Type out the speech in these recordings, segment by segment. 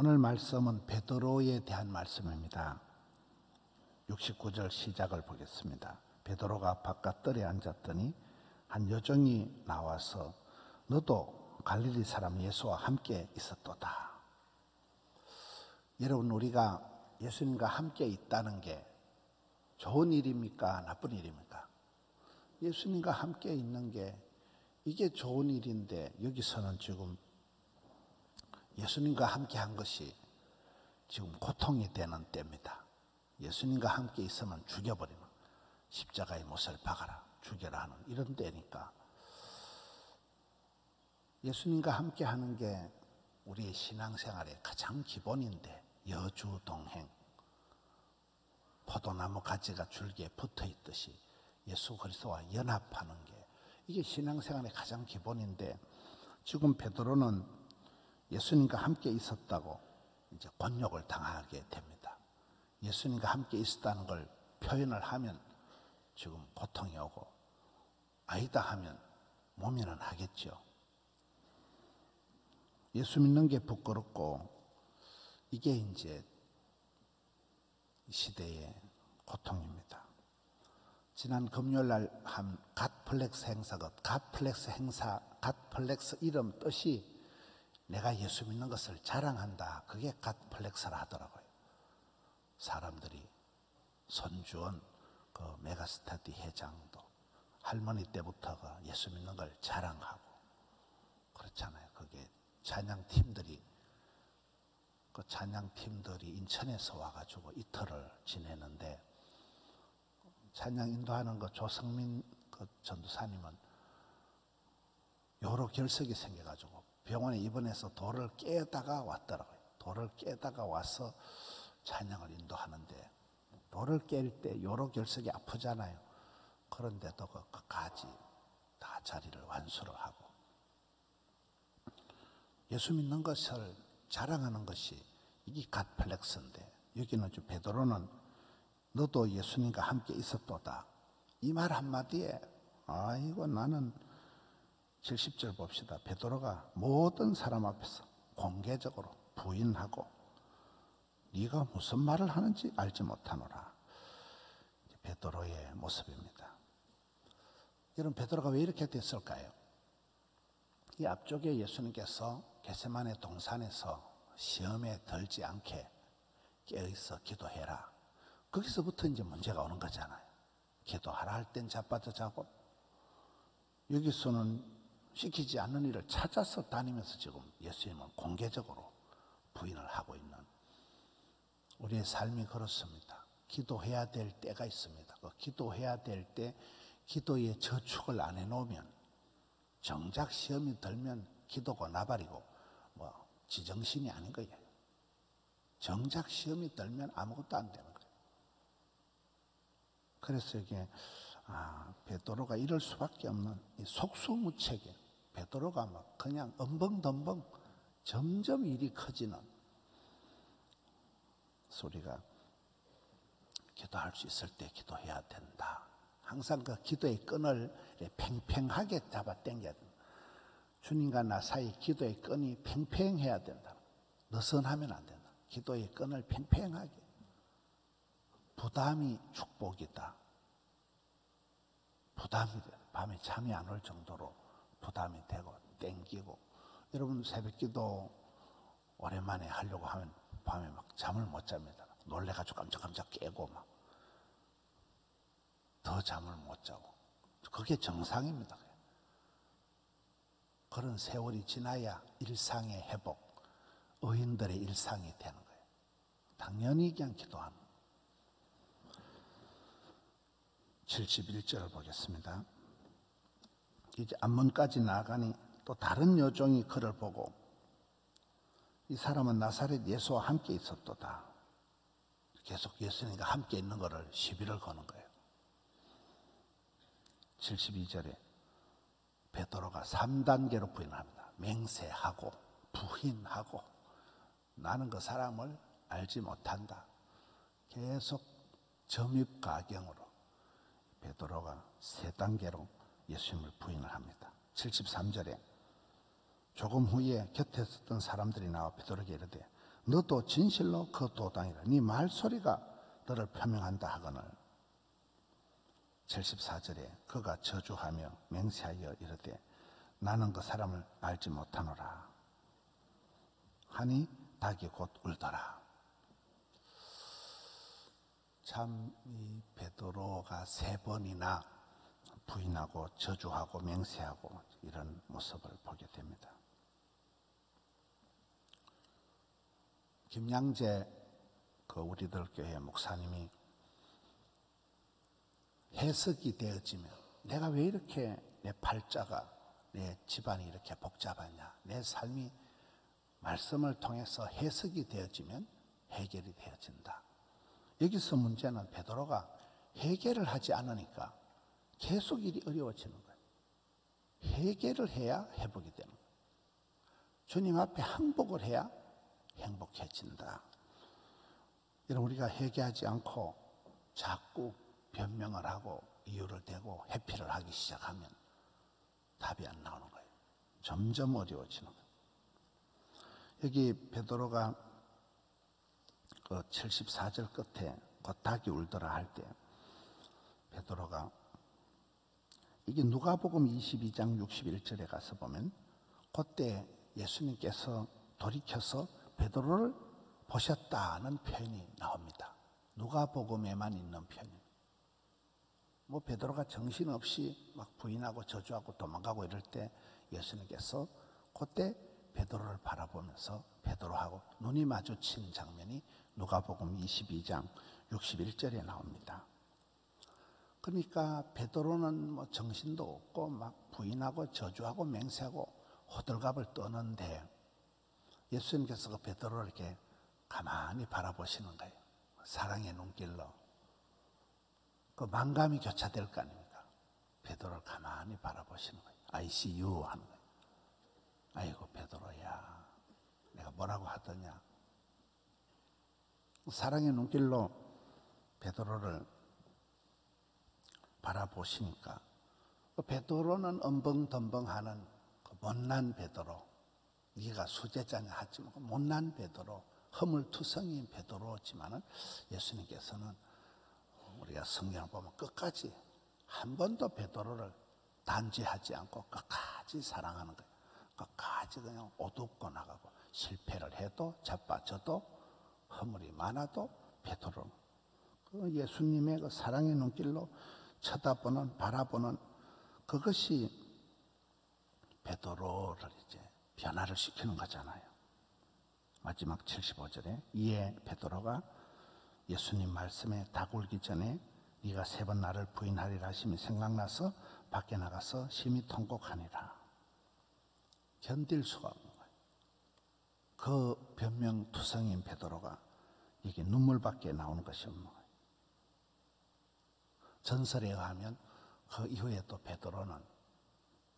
오늘 말씀은 베드로에 대한 말씀입니다. 69절 시작을 보겠습니다. 베드로가 바깥뜰에 앉았더니 한 여종이 나와서 너도 갈릴리 사람 예수와 함께 있었도다. 여러분, 우리가 예수님과 함께 있다는 게 좋은 일입니까? 나쁜 일입니까? 예수님과 함께 있는 게 이게 좋은 일인데, 여기서는 지금 예수님과 함께 한 것이 지금 고통이 되는 때입니다. 예수님과 함께 있으면 죽여버리는, 십자가의 못을 박아라, 죽여라 하는 이런 때니까, 예수님과 함께 하는 게 우리의 신앙생활의 가장 기본인데, 여주동행, 포도나무 가지가 줄기에 붙어 있듯이 예수 그리스도와 연합하는 게 이게 신앙생활의 가장 기본인데, 지금 베드로는 예수님과 함께 있었다고 이제 곤욕을 당하게 됩니다. 예수님과 함께 있었다는 걸 표현을 하면 지금 고통이 오고, 아니다 하면 모면은 하겠죠. 예수 믿는 게 부끄럽고, 이게 이제 시대의 고통입니다. 지난 금요일 날 한 갓플렉스 행사가, 갓플렉스 이름 뜻이 내가 예수 믿는 것을 자랑한다. 그게 갓플렉스라 하더라고요. 사람들이, 손주원 그 메가스터디 회장도 할머니 때부터가 예수 믿는 걸 자랑하고 그렇잖아요. 그게 찬양팀들이 인천에서 와가지고 이틀을 지내는데, 찬양 인도하는 그 조성민 그 전도사님은 여러 결석이 생겨가지고 병원에 입원해서 돌을 깨다가 왔더라고요. 돌을 깨다가 와서 찬양을 인도하는데, 돌을 깰 때 여러 결석이 아프잖아요. 그런데도 끝까지 다 자리를 완수를 하고, 예수 믿는 것을 자랑하는 것이 이게 갓플렉스인데, 여기는 베드로는 너도 예수님과 함께 있었도다. 이 말 한마디에 아이고, 나는 70절 봅시다. 베드로가 모든 사람 앞에서 공개적으로 부인하고 네가 무슨 말을 하는지 알지 못하노라. 베드로의 모습입니다. 여러분, 베드로가 왜 이렇게 됐을까요? 이 앞쪽에 예수님께서 겟세마네 동산에서 시험에 들지 않게 깨어있어 기도해라. 거기서부터 이제 문제가 오는 거잖아요. 기도하라 할 땐 자빠져 자고, 여기서는 시키지 않는 일을 찾아서 다니면서 지금 예수님은 공개적으로 부인을 하고 있는, 우리의 삶이 그렇습니다. 기도해야 될 때가 있습니다. 그 기도해야 될 때 기도의 저축을 안 해놓으면, 정작 시험이 들면 기도가 나발이고 지정신이 아닌 거예요. 정작 시험이 들면 아무것도 안 되는 거예요. 그래서 이게 베드로가 이럴 수밖에 없는 이 속수무책에, 베드로가 막 그냥 엄벙덤벙 점점 일이 커지는, 우리가 기도할 수 있을 때 기도해야 된다. 항상 그 기도의 끈을 팽팽하게 잡아 당겨야 된다. 주님과 나 사이 기도의 끈이 팽팽해야 된다. 느슨하면 안 된다. 기도의 끈을 팽팽하게. 부담이 축복이다. 부담이 돼. 밤에 잠이 안 올 정도로 부담이 되고 땡기고. 여러분, 새벽기도 오랜만에 하려고 하면 밤에 막 잠을 못 잡니다. 놀래가지고 깜짝깜짝 깨고 막 더 잠을 못 자고. 그게 정상입니다. 그런 세월이 지나야 일상의 회복, 의인들의 일상이 되는 거예요. 당연히 그냥 기도합니다. 71절을 보겠습니다. 이제 앞문까지 나아가니 또 다른 여종이 그를 보고 이 사람은 나사렛 예수와 함께 있었도다. 계속 예수님과 함께 있는 것을 시비를 거는 거예요. 72절에 베드로가 3단계로 부인합니다. 맹세하고 부인하고 나는 그 사람을 알지 못한다. 계속 점입가경으로 베드로가 3단계로 예수님을 부인을 합니다. 73절에 조금 후에 곁에 있었던 사람들이 나와 베드로에게 이르되 너도 진실로 그 도당이라. 네 말소리가 너를 표명한다 하거늘. 74절에 그가 저주하며 맹세하여 이르되 나는 그 사람을 알지 못하노라 하니 닭이 곧 울더라. 참 이 베드로가 3번이나 부인하고 저주하고 맹세하고 이런 모습을 보게 됩니다. 김양재 그 우리들 교회 목사님이 해석이 되어지면 내가 왜 이렇게 내 팔자가 내 집안이 이렇게 복잡하냐, 내 삶이 말씀을 통해서 해석이 되어지면 해결이 되어진다. 여기서 문제는 베드로가 해결을 하지 않으니까 계속 일이 어려워지는 거예요. 해결을 해야 회복이 되는 거예요. 주님 앞에 항복을 해야 행복해진다. 이런 우리가 회개하지 않고 자꾸 변명을 하고 이유를 대고 회피를 하기 시작하면 답이 안 나오는 거예요. 점점 어려워지는 거예요. 여기 베드로가 그 74절 끝에 그 닭이 울더라 할 때 베드로가 이게 누가복음 22장 61절에 가서 보면 그때 예수님께서 돌이켜서 베드로를 보셨다는 표현이 나옵니다. 누가복음에만 있는 표현이에요. 뭐 베드로가 정신없이 막 부인하고 저주하고 도망가고 이럴 때 예수님께서 그때 베드로를 바라보면서 베드로하고 눈이 마주친 장면이 누가복음 22장 61절에 나옵니다. 그러니까 베드로는 뭐 정신도 없고 막 부인하고 저주하고 맹세하고 호들갑을 떠는데 예수님께서 그 베드로를 이렇게 가만히 바라보시는 거예요. 사랑의 눈길로. 그 만감이 교차될 거 아닙니까? 베드로를 가만히 바라보시는 거예요. I see you 하는 거예요. 아이고 베드로야, 내가 뭐라고 하더냐. 사랑의 눈길로 베드로를 바라보시니까 베드로는 엄벙덤벙하는 그 못난 베드로, 네가 수제자냐 하지만 못난 베드로, 허물투성이인 베드로지만은 예수님께서는 우리가 성경을 보면 끝까지 한 번도 베드로를 단죄하지 않고 끝까지 사랑하는 거예요. 끝까지 그냥 오두고 나가고 실패를 해도 자빠져도 허물이 많아도 베드로 그 예수님의 그 사랑의 눈길로 쳐다보는 바라보는 그것이 베드로를 이제 변화를 시키는 거잖아요. 마지막 75절에 이에 베드로가 예수님 말씀에 닭 울기 전에 네가 3번 나를 부인하리라 하심이 생각나서 밖에 나가서 심히 통곡하니라. 견딜 수가 없는 거예요. 그 변명투성인 베드로가 이게 눈물밖에 나오는 것이 없는 거예요. 전설에 의하면 그 이후에 또 베드로는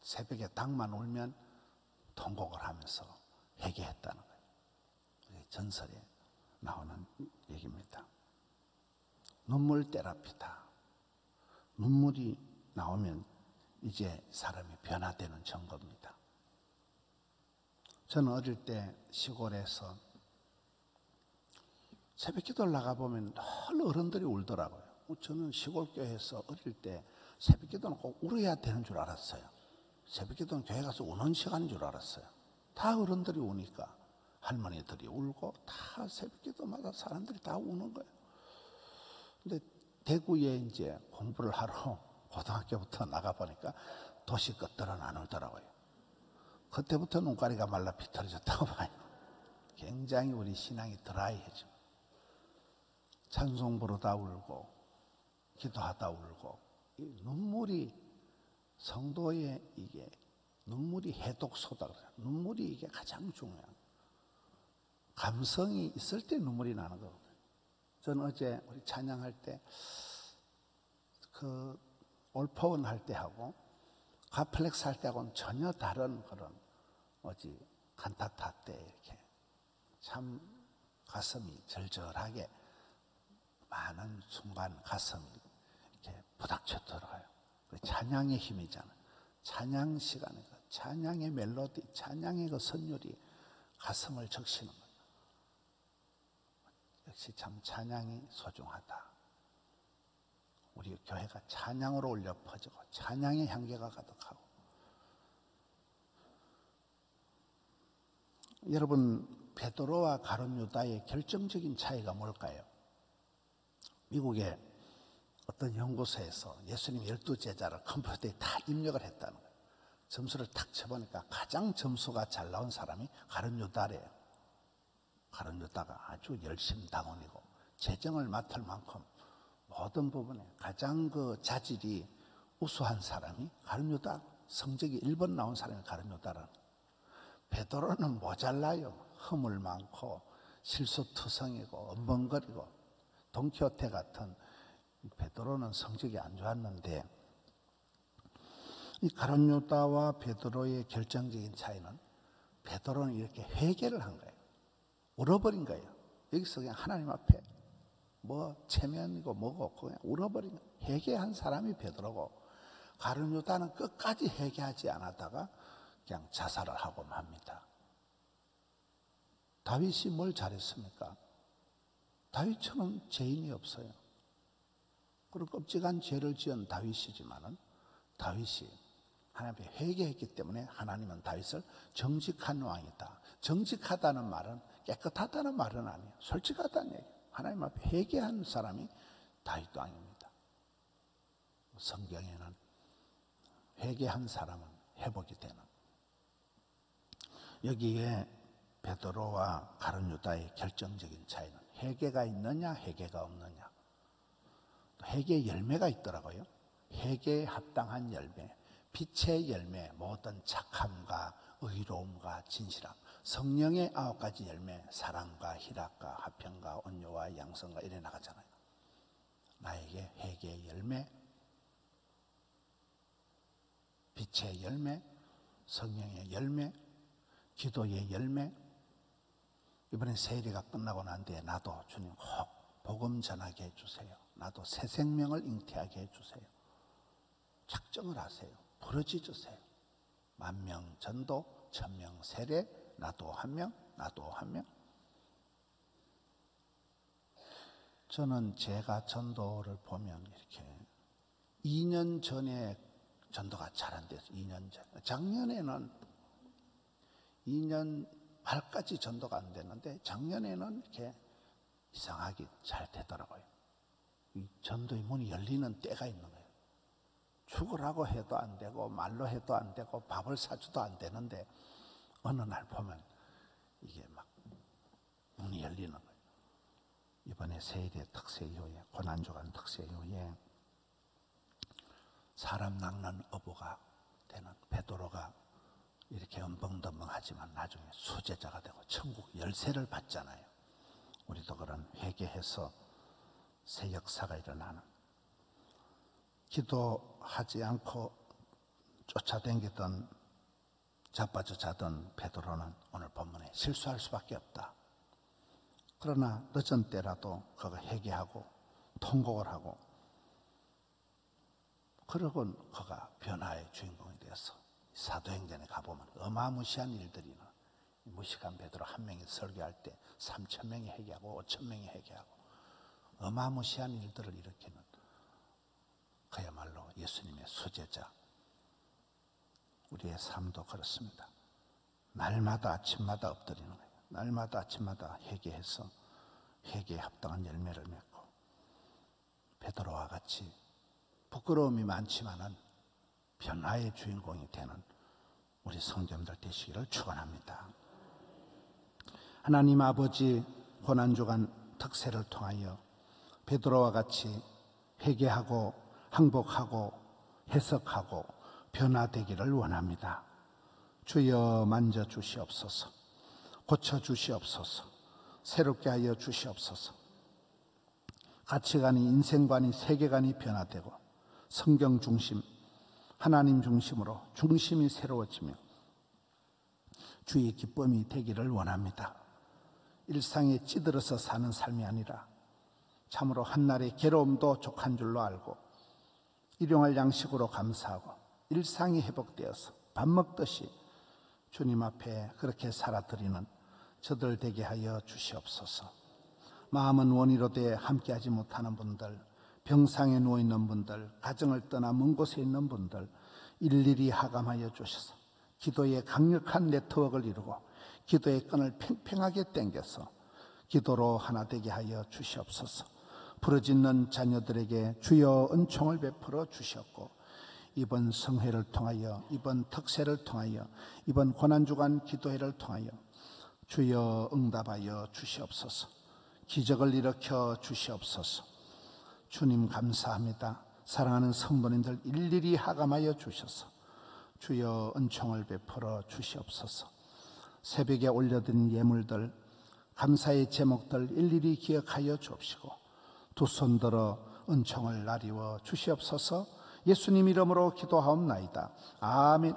새벽에 닭만 울면 통곡을 하면서 회개했다는 거예요. 그게 전설에 나오는 얘기입니다. 눈물 테라피다. 눈물이 나오면 이제 사람이 변화되는 증거입니다. 저는 어릴 때 시골에서 새벽 기도를 나가보면 늘 어른들이 울더라고요. 저는 시골 교회에서 어릴 때 새벽 기도는 꼭 울어야 되는 줄 알았어요. 새벽 기도는 교회 가서 우는 시간인 줄 알았어요. 다 어른들이 우니까 할머니들이 울고 다 새벽 기도마다 사람들이 다 우는 거예요. 근데 대구에 이제 공부를 하러 고등학교부터 나가보니까 도시 끝들은 안 울더라고요. 그때부터 눈가리가 말라 비틀어졌다고 봐요. 굉장히 우리 신앙이 드라이해져. 찬송 부르다 울고 기도하다 울고 이 눈물이 성도의 이게 눈물이 해독소다 그래요. 눈물이 이게 가장 중요한 감성이 있을 때 눈물이 나는 거거든요. 저는 어제 우리 찬양할 때 그 올포원 할 때하고 가플렉스 할 때하고는 전혀 다른 그런 어지 칸타타 때 이렇게 참 가슴이 절절하게 많은 순간 가슴이 이렇게 부닥쳐 들어가요. 찬양의 힘이잖아요. 찬양 시간에 그 찬양의 멜로디, 찬양의 그 선율이 가슴을 적시는 거예요. 역시 참 찬양이 소중하다. 우리 교회가 찬양으로 울려 퍼지고 찬양의 향기가 가득하고. 여러분, 베드로와 가룟 유다의 결정적인 차이가 뭘까요? 미국의 어떤 연구소에서 예수님 12제자를 컴퓨터에 다 입력을 했다는 거예요. 점수를 탁 쳐보니까 가장 점수가 잘 나온 사람이 가룟 유다래요. 가룟 유다가 아주 열심당원이고 재정을 맡을 만큼 모든 부분에 가장 그 자질이 우수한 사람이 가룟 유다, 성적이 1번 나온 사람이 가룟 유다라는 거예요. 베드로는 모자라요. 허물 많고 실수투성이고 엉벙거리고 돈키호테 같은 베드로는 성적이 안 좋았는데, 이 가룟 유다와 베드로의 결정적인 차이는 베드로는 이렇게 회개를 한 거예요. 울어버린 거예요. 여기서 그냥 하나님 앞에 뭐 체면이고 뭐고 없고 그냥 울어버린 거예요. 회개한 사람이 베드로고, 가룟 유다는 끝까지 회개하지 않았다가 그냥 자살을 하고 맙니다. 다윗이 뭘 잘했습니까? 다윗처럼 죄인이 없어요. 그리고 끔찍한 죄를 지은 다윗이지만은 다윗이 하나님 앞에 회개했기 때문에 하나님은 다윗을 정직한 왕이다. 정직하다는 말은 깨끗하다는 말은 아니에요. 솔직하다는 얘기예요. 하나님 앞에 회개한 사람이 다윗 왕입니다. 성경에는 회개한 사람은 회복이 되는, 여기에 베드로와 가룟 유다의 결정적인 차이는 회개가 있느냐 회개가 없느냐. 회개의 열매가 있더라고요. 회개에 합당한 열매, 빛의 열매, 모든 착함과 의로움과 진실함, 성령의 9가지 열매, 사랑과 희락과 화평과 온유와 양성과 이래 나가잖아요. 나에게 회개의 열매, 빛의 열매, 성령의 열매, 기도의 열매. 이번에 세일이가 끝나고 난 뒤에 나도 주님 꼭 복음 전하게 해주세요. 나도 새 생명을 잉태하게 해주세요. 작정을 하세요. 부르짖으세요. 10,000명 전도, 1,000명 세례, 나도 한 명, 나도 한 명. 저는 제가 전도를 보면 이렇게 2년 전에 전도가 잘 안 돼서 2년 전, 작년에는 2년 말까지 전도가 안 됐는데 작년에는 이렇게 이상하게 잘 되더라고요. 이 전도의 문이 열리는 때가 있는 거예요. 죽으라고 해도 안 되고 말로 해도 안 되고 밥을 사줘도 안 되는데 어느 날 보면 이게 막 문이 열리는 거예요. 이번에 세일의 특세 이후에, 고난주간 특세 이후에 사람 낚는 어부가 되는 베드로가 이렇게 엄벙덤벙하지만 나중에 수제자가 되고 천국 열쇠를 받잖아요. 우리도 그런 회개해서 새 역사가 일어나는, 기도하지 않고 쫓아다니던 자빠져 자던 베드로는 오늘 본문에 실수할 수밖에 없다. 그러나 늦은 때라도 그가 회개하고 통곡을 하고, 그러곤 그가 변화의 주인공이 되어서 사도행전에 가보면 어마무시한 일들이 나. 무식한 베드로 한 명이 설교할 때 3,000명이 회개하고 5,000명이 회개하고 어마무시한 일들을 일으키는, 그야말로 예수님의 수제자. 우리의 삶도 그렇습니다. 날마다 아침마다 엎드리는 거예요. 날마다 아침마다 회개해서 회개에 합당한 열매를 맺고, 베드로와 같이 부끄러움이 많지만은 변화의 주인공이 되는 우리 성도님들 되시기를 축원합니다. 하나님 아버지, 고난주간 특세를 통하여 베드로와 같이 회개하고 항복하고 해석하고 변화되기를 원합니다. 주여 만져 주시옵소서. 고쳐 주시옵소서. 새롭게 하여 주시옵소서. 가치관이, 인생관이, 세계관이 변화되고 성경 중심, 하나님 중심으로 중심이 새로워지며 주의 기쁨이 되기를 원합니다. 일상에 찌들어서 사는 삶이 아니라 참으로 한날의 괴로움도 족한 줄로 알고 일용할 양식으로 감사하고 일상이 회복되어서 밥 먹듯이 주님 앞에 그렇게 살아드리는 저들 되게 하여 주시옵소서. 마음은 원이로되 함께하지 못하는 분들, 병상에 누워있는 분들, 가정을 떠나 먼 곳에 있는 분들 일일이 하감하여 주셔서 기도의 강력한 네트워크를 이루고 기도의 끈을 팽팽하게 당겨서 기도로 하나 되게 하여 주시옵소서. 부르짖는 자녀들에게 주여 은총을 베풀어 주셨고 이번 성회를 통하여, 이번 특세를 통하여, 이번 고난주간 기도회를 통하여 주여 응답하여 주시옵소서. 기적을 일으켜 주시옵소서. 주님 감사합니다. 사랑하는 성도님들 일일이 하감하여 주셔서 주여 은총을 베풀어 주시옵소서. 새벽에 올려드린 예물들, 감사의 제목들 일일이 기억하여 주옵시고 두 손 들어 은총을 나리워 주시옵소서. 예수님 이름으로 기도하옵나이다. 아멘.